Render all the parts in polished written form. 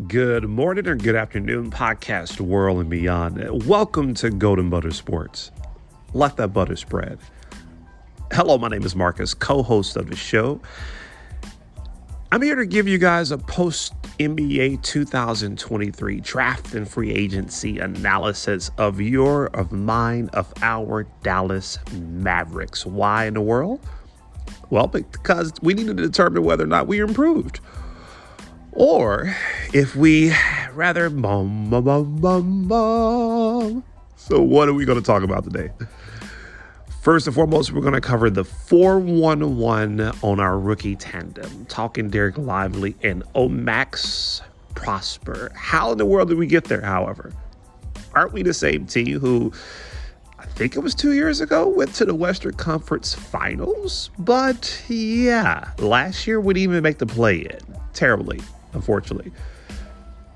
Good morning or good afternoon, podcast world and beyond. Welcome to Golden Butter Sports. Let that butter spread. Hello, my name is Marcus, co-host of the show. I'm here to give you guys a post-NBA 2023 draft and free agency analysis of mine, of our Dallas Mavericks. Why in the world? Well, because we need to determine whether or not we improved. Or if we rather So what are we going to talk about today? First and foremost, we're going to cover the 4-1-1 on our rookie tandem, talking Derek Lively and Max Prosper. How in the world did we get there, however? Aren't we the same team who, I think it was 2 years ago, went to the Western Conference Finals? But yeah, last year we didn't even make the play-in. Terribly, unfortunately.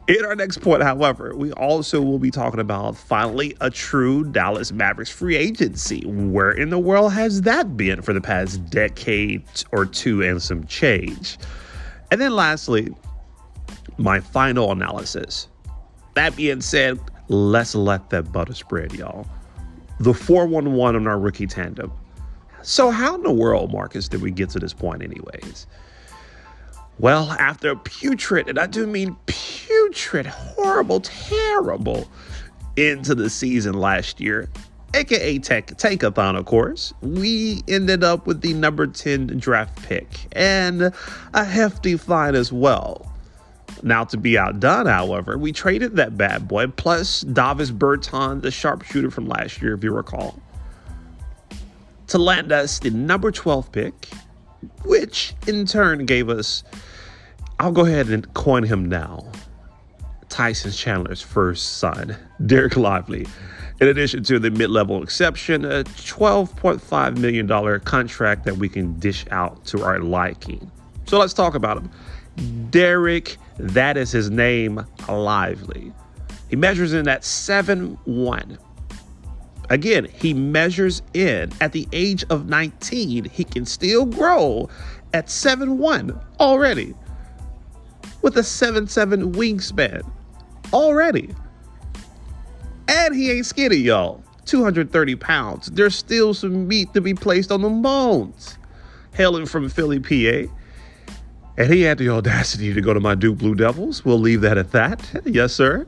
In our next point, however, we also will be talking about finally a true Dallas Mavericks free agency. Where in the world has that been for the past decade or two and some change? And then lastly, my final analysis. That being said, let's let that butter spread, y'all. The 4-1-1 on our rookie tandem. So how in the world, Marcus, did we get to this point anyways? Well, after a putrid, and I do mean putrid, horrible, terrible into the season last year, aka Tankathon, of course, we ended up with the number 10 draft pick and a hefty fine as well. Now, to be outdone, however, we traded that bad boy, plus Davis Bertans, the sharpshooter from last year, if you recall, to land us the number 12 pick, which in turn gave us, I'll go ahead and coin him now, Tyson Chandler's first son, Derek Lively. In addition to the mid-level exception, a $12.5 million contract that we can dish out to our liking. So let's talk about him. Derek, that is his name, Lively. He measures in at 7'1". Again, he measures in at the age of 19. He can still grow at 7'1" already, with a 7'7" wingspan already. And he ain't skinny, y'all. 230 pounds. There's still some meat to be placed on the bones. Hailing from Philly, PA. And he had the audacity to go to my Duke Blue Devils. We'll leave that at that. Yes, sir.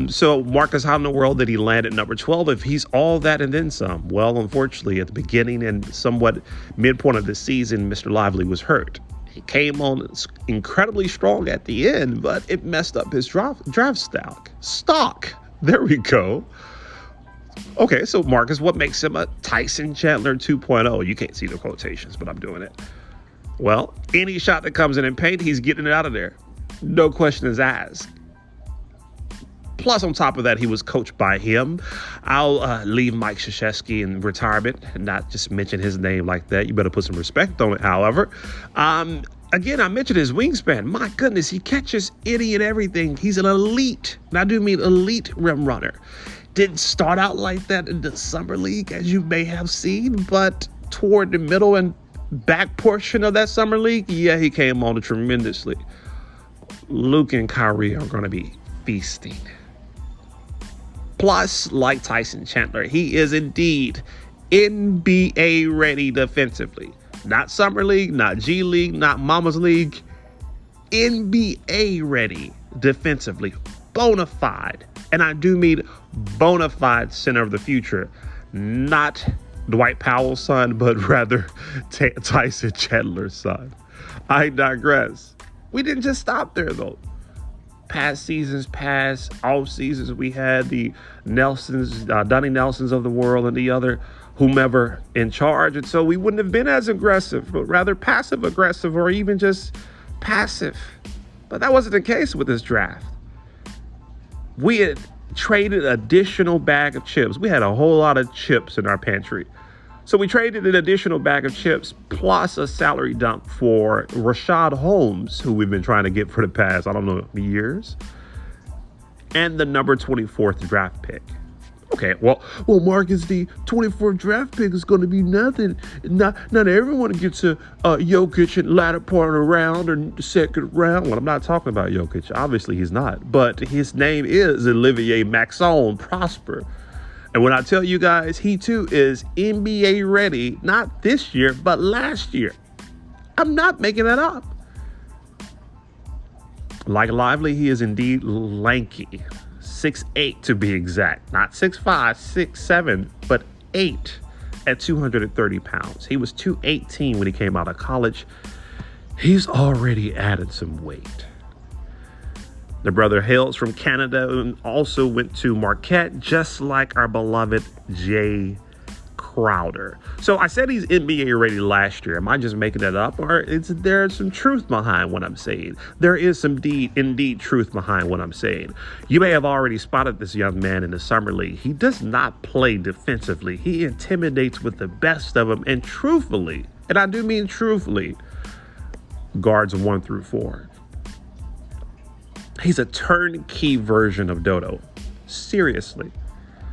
So Marcus, how in the world did he land at number 12 if he's all that and then some? Well, unfortunately, at the beginning and somewhat midpoint of the season, Mr. Lively was hurt. He came on incredibly strong at the end, but it messed up his draft stock. There we go. Okay, so Marcus, what makes him a Tyson Chandler 2.0? You can't see the quotations, but I'm doing it. Well, any shot that comes in paint, he's getting it out of there. No question is asked. Plus, on top of that, he was coached by him. I'll leave Mike Krzyzewski in retirement and not just mention his name like that. You better put some respect on it, however. Again, I mentioned his wingspan. My goodness, he catches any and everything. He's an elite, and I do mean elite rim runner. Didn't start out like that in the summer league, as you may have seen, but toward the middle and back portion of that summer league, yeah, he came on tremendously. Luka and Kyrie are going to be feasting. Plus, like Tyson Chandler, he is indeed NBA ready defensively. Not Summer League, not G League, not Mama's League. NBA ready defensively. Bona fide. And I do mean bona fide center of the future. Not Dwight Powell's son, but rather Tyson Chandler's son. I digress. We didn't just stop there, though. Past off seasons, we had the Nelsons, Donnie Nelsons of the world and the other whomever in charge. And so we wouldn't have been as aggressive, but rather passive aggressive or even just passive. But that wasn't the case with this draft. We had traded additional bag of chips. We had a whole lot of chips in our pantry. So we traded an additional bag of chips plus a salary dump for Rashad Holmes, who we've been trying to get for the past, years, and the number 24th draft pick. Okay, well, Marcus, the 24th draft pick is going to be nothing. Not everyone gets a Jokic in latter part of the round or the second round. Well, I'm not talking about Jokic. Obviously, he's not. But his name is Olivier Maxon Prosper. And when I tell you guys, he too is NBA ready, not this year, but last year. I'm not making that up. Like Lively, he is indeed lanky. 6'8" to be exact. Not 6'5", 6'7", but 8 at 230 pounds. He was 218 when he came out of college. He's already added some weight. The brother hails from Canada and also went to Marquette, just like our beloved Jay Crowder. So I said he's NBA ready last year. Am I just making that up, or is there some truth behind what I'm saying? There is some indeed truth behind what I'm saying. You may have already spotted this young man in the summer league. He does not play defensively. He intimidates with the best of them, and truthfully, and I do mean truthfully, guards 1 through 4. He's a turnkey version of Dodo. Seriously.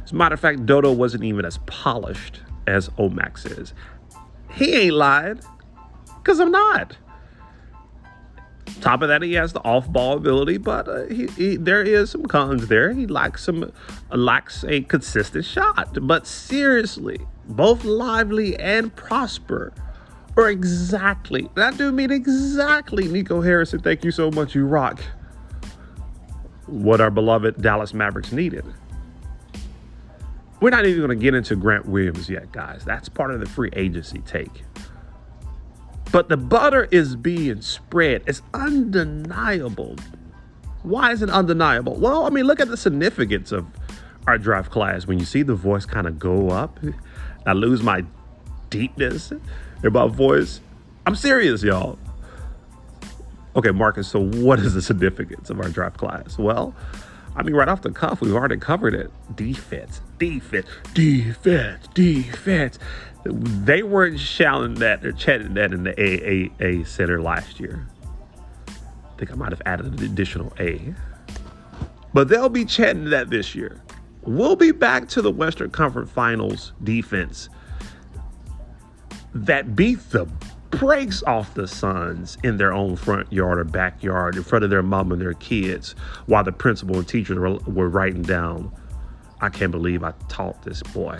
As a matter of fact, Dodo wasn't even as polished as Omax is. He ain't lied, because I'm not. Top of that, he has the off-ball ability, but there is some cons there. He lacks a consistent shot. But seriously, both Lively and Prosper are exactly, and I do mean exactly, Nico Harrison, thank you so much, you rock, what our beloved Dallas Mavericks needed. We're not even going to get into Grant Williams yet, guys. That's part of the free agency take. But the butter is being spread. It's undeniable. Why is it undeniable? Well, I mean, look at the significance of our draft class. When you see the voice kind of go up, I lose my deepness in my voice. I'm serious, y'all. Okay, Marcus, so what is the significance of our draft class? Well, I mean, right off the cuff, we've already covered it. Defense. They weren't shouting that or chanting that in the AAA center last year. I think I might have added an additional A. But they'll be chanting that this year. We'll be back to the Western Conference Finals defense that beat the brakes off the Suns in their own front yard or backyard in front of their mom and their kids while the principal and teachers were writing down, I can't believe I taught this boy.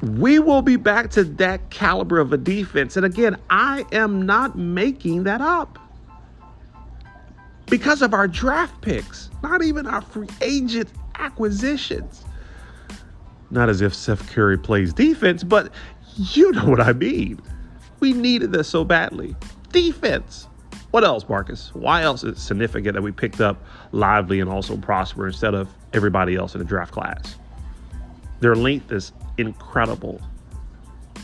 We will be back to that caliber of a defense. And again, I am not making that up. Because of our draft picks, not even our free agent acquisitions. Not as if Steph Curry plays defense, but you know what I mean. We needed this so badly. Defense. What else, Marcus? Why else is it significant that we picked up Lively and also Prosper instead of everybody else in the draft class? Their length is incredible.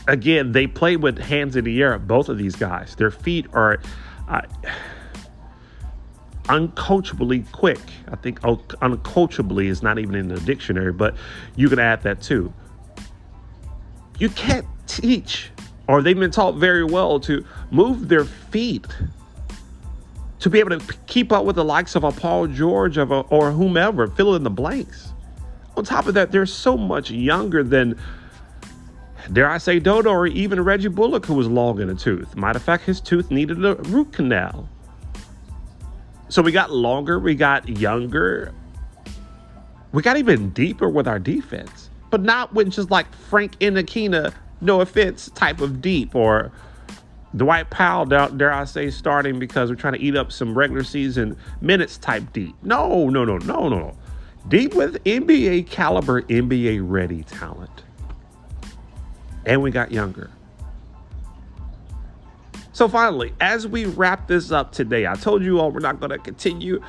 Again, they play with hands in the air, both of these guys. Their feet are uncoachably quick. I think uncoachably is not even in the dictionary, but you can add that too. You can't teach, or they've been taught very well to move their feet to be able to keep up with the likes of a Paul George or whomever, fill in the blanks. On top of that, they're so much younger than, dare I say, Dodo or even Reggie Bullock, who was long in the tooth. Matter of fact, his tooth needed a root canal. So we got longer, we got younger, we got even deeper with our defense, but not with just like Frank Ntilikina, no offense, type of deep, or Dwight Powell, dare I say, starting because we're trying to eat up some regular season minutes type deep. No. Deep with NBA caliber, NBA ready talent. And we got younger. So finally, as we wrap this up today, I told you all we're not going to continue.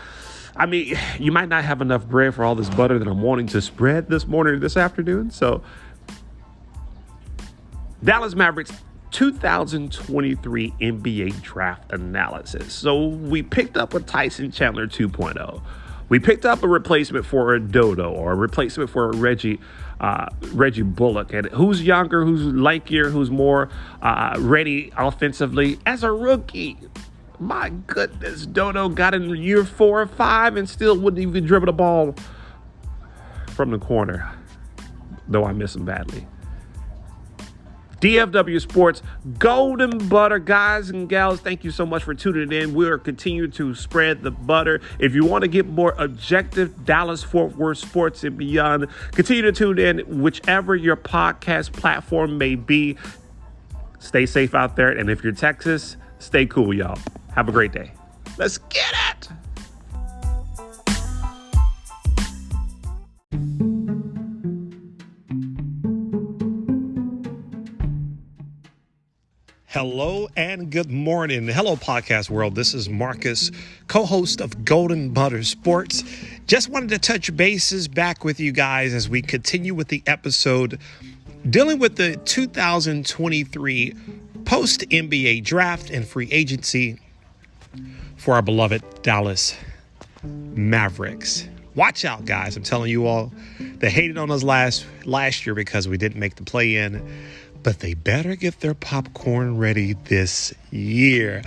I mean, you might not have enough bread for all this butter that I'm wanting to spread this morning or this afternoon. So Dallas Mavericks 2023 NBA draft analysis. So we picked up a Tyson Chandler 2.0. We picked up a replacement for a Dodo or a replacement for a Reggie Bullock. And who's younger, who's lankier, who's more ready offensively as a rookie. My goodness, Dodo got in year 4 or 5 and still wouldn't even dribble the ball from the corner, though I miss him badly. DFW Sports, golden butter, guys and gals. Thank you so much for tuning in. We are continuing to spread the butter. If you want to get more objective Dallas-Fort Worth sports and beyond, continue to tune in whichever your podcast platform may be. Stay safe out there. And if you're Texas, stay cool, y'all. Have a great day. Let's get it. Hello and good morning. Hello, podcast world. This is Marcus, co-host of Golden Butter Sports. Just wanted to touch bases back with you guys as we continue with the episode dealing with the 2023 post-NBA draft and free agency for our beloved Dallas Mavericks. Watch out, guys. I'm telling you all, they hated on us last year because we didn't make the play-in. But they better get their popcorn ready this year.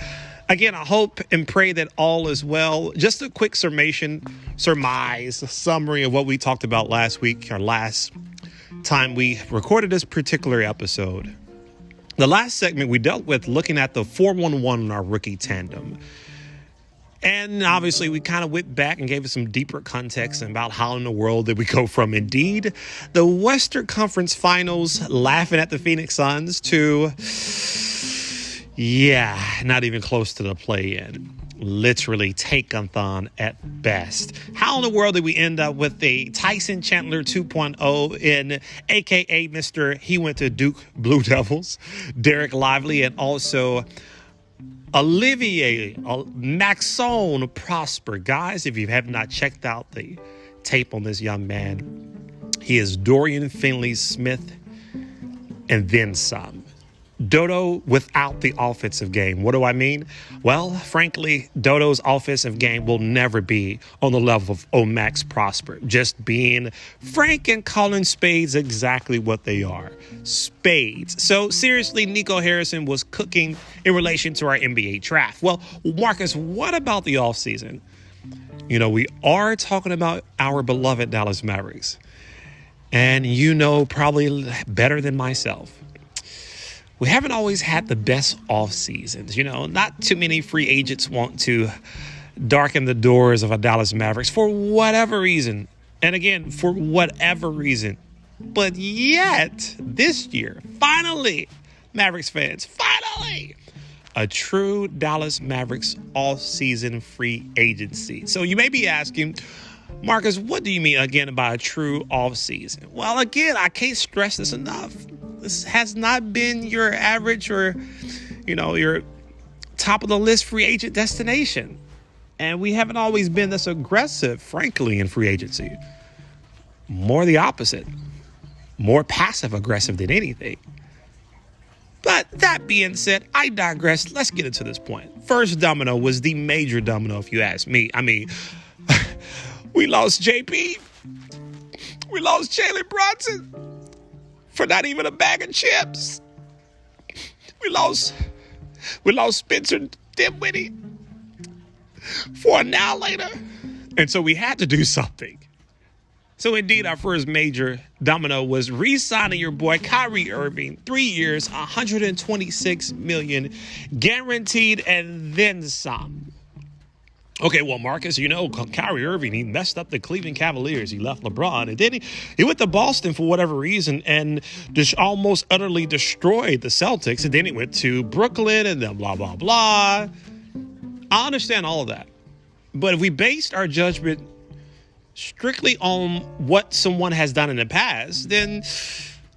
Again, I hope and pray that all is well. Just a quick summary of what we talked about last week, or last time we recorded this particular episode. The last segment we dealt with looking at the 4-1-1 in our rookie tandem. And obviously, we kind of went back and gave us some deeper context about how in the world did we go from, indeed, the Western Conference Finals laughing at the Phoenix Suns to, not even close to the play-in. Literally take-a-thon at best. How in the world did we end up with a Tyson Chandler 2.0 in a.k.a. Mr. He went to Duke Blue Devils, Derek Lively, and also Olivier Maxone Prosper. Guys, if you have not checked out the tape on this young man, he is Dorian Finney-Smith and then some. Dodo without the offensive game. What do I mean? Well, frankly, Dodo's offensive game will never be on the level of Max Prosper. Just being frank and calling spades exactly what they are. Spades. So seriously, Nico Harrison was cooking in relation to our NBA draft. Well, Marcus, what about the offseason? You know, we are talking about our beloved Dallas Mavericks. And you know probably better than myself, we haven't always had the best off seasons. You know, not too many free agents want to darken the doors of a Dallas Mavericks for whatever reason. And again, for whatever reason. But yet, this year, finally, Mavericks fans, finally, a true Dallas Mavericks off-season free agency. So you may be asking, Marcus, what do you mean again by a true off-season? Well, again, I can't stress this enough. This has not been your average or, your top of the list free agent destination. And we haven't always been this aggressive, frankly, in free agency. More the opposite. More passive aggressive than anything. But that being said, I digress. Let's get into this point. First domino was the major domino, if you ask me. I mean, we lost JP. We lost Jalen Brunson for not even a bag of chips. We lost Spencer Dinwiddie for a now later. And so we had to do something. So indeed, our first major domino was re-signing your boy Kyrie Irving, 3 years, $126 million, guaranteed, and then some. Okay, well, Marcus, Kyrie Irving, he messed up the Cleveland Cavaliers. He left LeBron, and then he went to Boston for whatever reason and just almost utterly destroyed the Celtics. And then he went to Brooklyn and then blah, blah, blah. I understand all of that. But if we based our judgment strictly on what someone has done in the past, then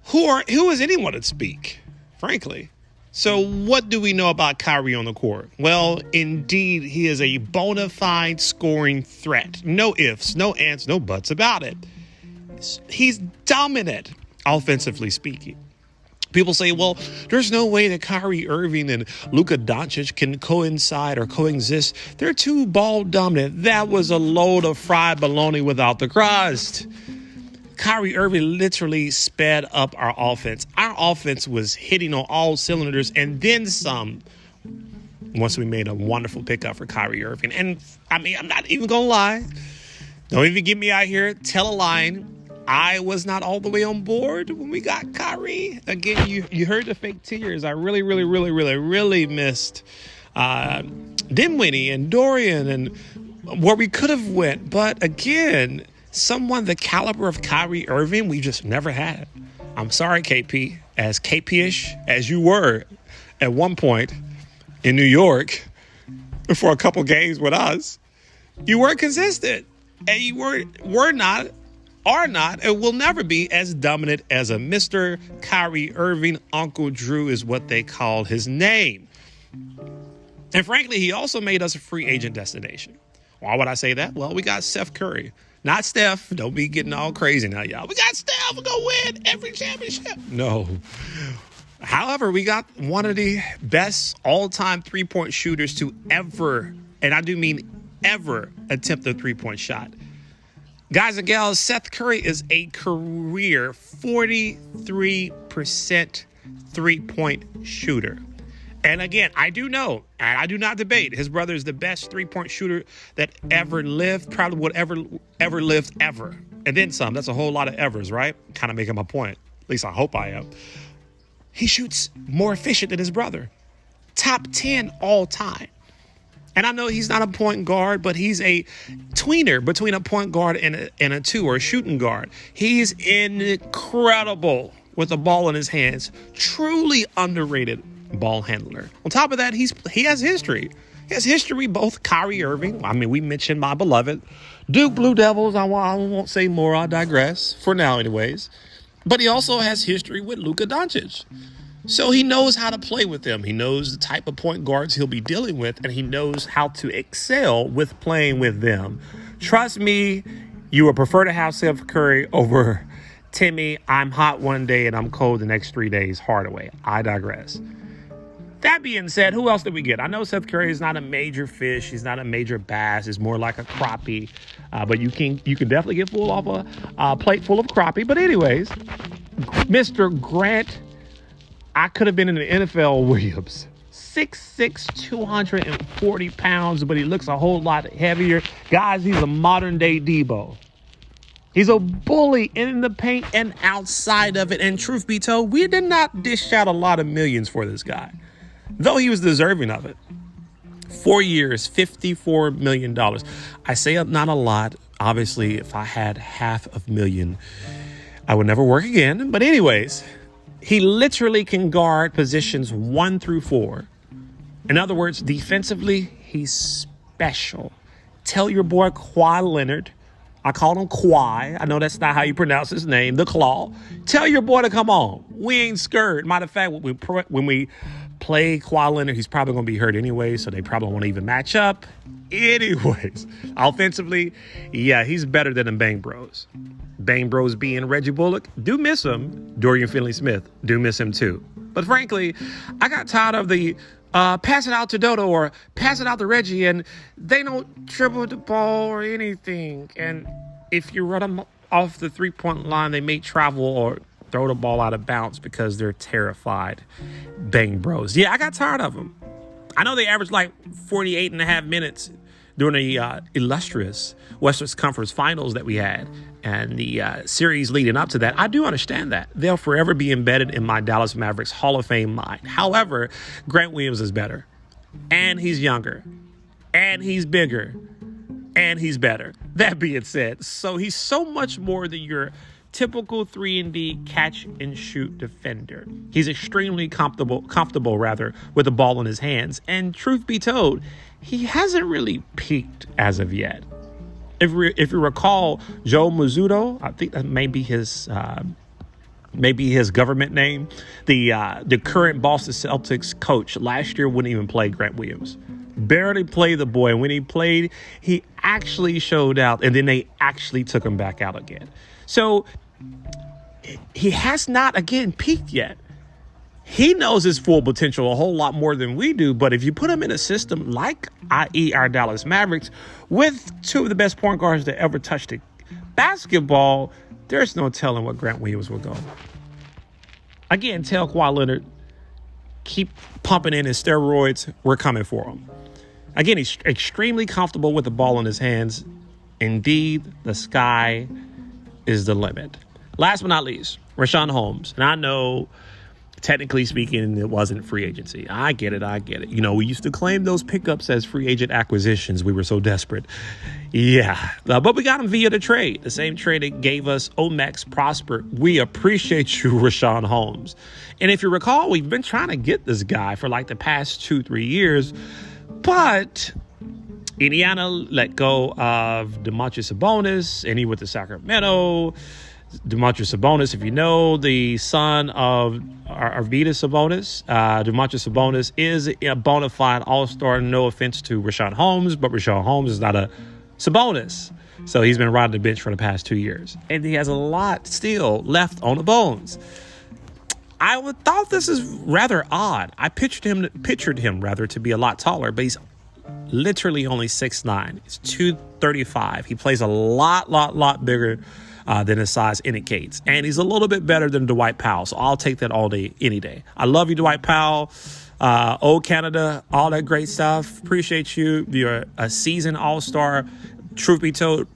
who is anyone to speak, frankly? So what do we know about Kyrie on the court? Well, indeed, he is a bona fide scoring threat. No ifs, no ands, no buts about it. He's dominant, offensively speaking. People say, well, there's no way that Kyrie Irving and Luka Doncic can coincide or coexist. They're too ball dominant. That was a load of fried bologna without the crust. Kyrie Irving literally sped up our offense. Our offense was hitting on all cylinders and then some. once we made a wonderful pickup for Kyrie Irving. And I mean, I'm not even going to lie. Don't even get me out here tell a line. I was not all the way on board when we got Kyrie. Again, you heard the fake tears. I really missed Dinwiddie and Dorian and where we could have went. But again, someone the caliber of Kyrie Irving, we just never had. I'm sorry, KP, as KP-ish as you were at one point in New York for a couple games with us, you weren't consistent. And you are not, and will never be as dominant as a Mr. Kyrie Irving. Uncle Drew is what they called his name. And frankly, he also made us a free agent destination. Why would I say that? Well, we got Steph Curry. Not Steph. Don't be getting all crazy now, y'all. We got Steph. We're going to win every championship. No. However, we got one of the best all-time three-point shooters to ever, and I do mean ever, attempt a three-point shot. Guys and gals, Seth Curry is a career 43% three-point shooter. And again, I do know, and I do not debate, his brother is the best three-point shooter that ever lived, probably would ever lived ever. And then some. That's a whole lot of evers, right? Kind of making my point. At least I hope I am. He shoots more efficient than his brother. Top 10 all time. And I know he's not a point guard, but he's a tweener between a point guard and a two, or a shooting guard. He's incredible with the ball in his hands. Truly underrated ball handler. On top of that, he has history. He has history, both Kyrie Irving. I mean, we mentioned my beloved Duke Blue Devils. I won't say more. I'll digress for now anyways. But he also has history with Luka Doncic. So he knows how to play with them. He knows the type of point guards he'll be dealing with, and he knows how to excel with playing with them. Trust me, you would prefer to have Seth Curry over Timmy, I'm hot one day and I'm cold the next 3 days, Hardaway. I digress. That being said, who else did we get? I know Seth Curry is not a major fish. He's not a major bass. He's more like a crappie. But you can definitely get full off a plate full of crappie. But anyways, Mr. Grant, I could have been in the NFL Williams. 6'6", 240 pounds, but he looks a whole lot heavier. Guys, he's a modern day Debo. He's a bully in the paint and outside of it. And truth be told, we did not dish out a lot of millions for this guy, though he was deserving of it. 4 years, $54 million. I say not a lot. Obviously, if I had $500,000, I would never work again. But anyways, he literally can guard positions 1 through 4. In other words, defensively, he's special. Tell your boy Kawhi Leonard. I call him Kawhi. I know that's not how you pronounce his name, the Claw. Tell your boy to come on. We ain't scared. Matter of fact, when we play Kawhi Leonard, he's probably going to be hurt anyway, so they probably won't even match up. Anyways, offensively, yeah, he's better than the Bang Bros. Bang Bros being Reggie Bullock. Do miss him. Dorian Finney-Smith. Do miss him too. But frankly, I got tired of the pass it out to Dodo or pass it out to Reggie, and they don't dribble the ball or anything. And if you run them off the three-point line, they may travel or throw the ball out of bounds because they're terrified. Bang Bros. Yeah, I got tired of them. I know they averaged like 48 and a half minutes during the illustrious Western Conference Finals that we had and the series leading up to that. I do understand that. They'll forever be embedded in my Dallas Mavericks Hall of Fame mind. However, Grant Williams is better. And he's younger. And he's bigger. And he's better. That being said, so he's so much more than your typical 3-and-D catch-and-shoot defender. He's extremely comfortable with the ball in his hands. And truth be told, he hasn't really peaked as of yet. If you recall, Joe Mazzuto, I think that may be his government name, the current Boston Celtics coach, last year wouldn't even play Grant Williams. Barely played the boy. And when he played, he actually showed out, and then they actually took him back out again. So he has not, again, peaked yet. He knows his full potential a whole lot more than we do. But if you put him in a system like, i.e. our Dallas Mavericks, with two of the best point guards that ever touched the basketball, there's no telling what Grant Williams will go. Again, tell Kawhi Leonard, keep pumping in his steroids. We're coming for him. Again, he's extremely comfortable with the ball in his hands. Indeed, the sky is the limit. Last but not least, Richaun Holmes. And I know, technically speaking, it wasn't free agency. I get it. You know, we used to claim those pickups as free agent acquisitions. We were so desperate. Yeah. But we got him via the trade. The same trade that gave us Omax Prosper. We appreciate you, Richaun Holmes. And if you recall, we've been trying to get this guy for like the past 2-3 years. But Indiana let go of Domantas Sabonis, and he went to Sacramento. Domantas Sabonis, if you know, the son of Arvydas Sabonis. Domantas Sabonis is a bona fide all-star. No offense to Richaun Holmes, but Richaun Holmes is not a Sabonis. So he's been riding the bench for the past 2 years. And he has a lot still left on the bones. I thought this is rather odd. I pictured him to be a lot taller, but he's literally only 6'9". He's 235. He plays a lot bigger than his size indicates. And he's a little bit better than Dwight Powell. So I'll take that all day, any day. I love you, Dwight Powell. Old Canada, all that great stuff. Appreciate you. You're a seasoned all-star. Truth be told,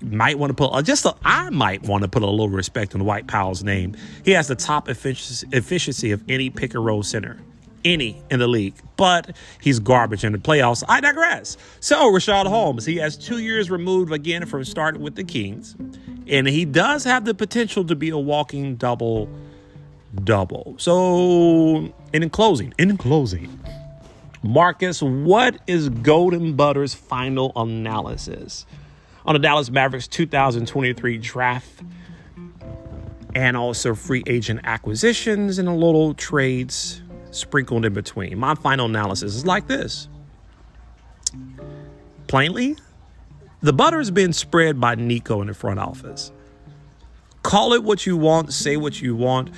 I might want to put a little respect on Dwight Powell's name. He has the top efficiency of any pick and roll center, any in the league, but he's garbage in the playoffs. I digress. So Richaun Holmes, he has 2 years removed again from starting with the Kings, and he does have the potential to be a walking double. So in closing, Marcus, what is Golden Butter's final analysis on the Dallas Mavericks 2023 draft and also free agent acquisitions and a little trades sprinkled in between? My final analysis is like this. Plainly, the butter's been spread by Nico in the front office. Call it what you want, say what you want.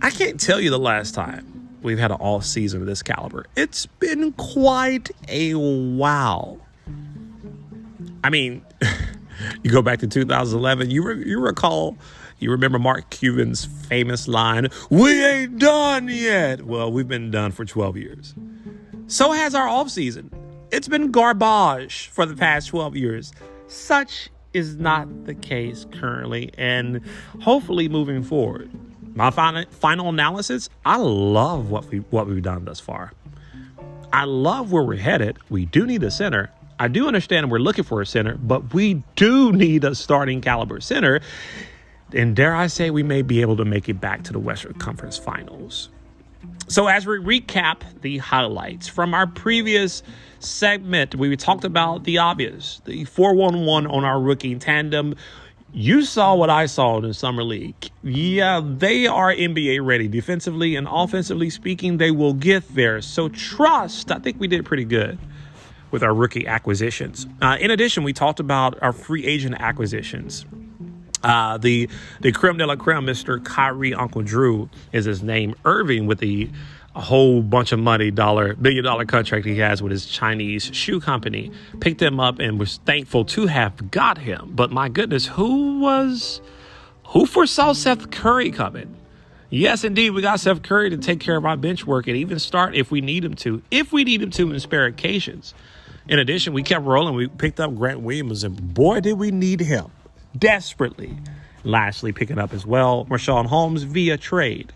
I can't tell you the last time we've had an off season of this caliber. It's been quite a while. I mean, you go back to 2011, you remember Mark Cuban's famous line, "We ain't done yet." Well, we've been done for 12 years. So has our offseason. It's been garbage for the past 12 years. Such is not the case currently, and hopefully moving forward. My final analysis, I love what we've done thus far. I love where we're headed. We do need a center. I do understand we're looking for a center, but we do need a starting caliber center. And dare I say, we may be able to make it back to the Western Conference Finals. So as we recap the highlights from our previous segment, we talked about the obvious, the 4-1-1 on our rookie tandem. You saw what I saw in the summer league. Yeah, they are NBA ready. Defensively and offensively speaking, they will get there. So trust, I think we did pretty good with our rookie acquisitions. In addition, we talked about our free agent acquisitions. The creme de la creme, Mr. Kyrie Uncle Drew is his name. Irving with a whole bunch of money, $1 billion contract he has with his Chinese shoe company. Picked him up and was thankful to have got him. But my goodness, who foresaw Seth Curry coming? Yes, indeed, we got Seth Curry to take care of our bench work and even start if we need him to in spare occasions. In addition, we kept rolling. We picked up Grant Williams, and boy, did we need him desperately. Lastly, picking up as well, Richaun Holmes via trade.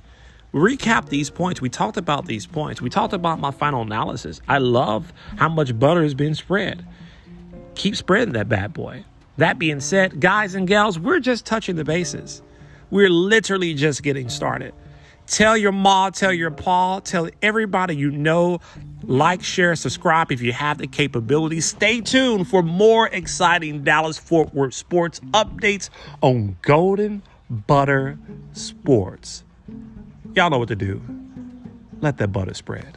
We recapped these points. We talked about these points. We talked about my final analysis. I love how much butter has been spread. Keep spreading that bad boy. That being said, guys and gals, we're just touching the bases. We're literally just getting started. Tell your ma, tell your pa, tell everybody you know. Like, share, subscribe if you have the capability. Stay tuned for more exciting Dallas-Fort Worth sports updates on Golden Butter Sports. Y'all know what to do. Let that butter spread.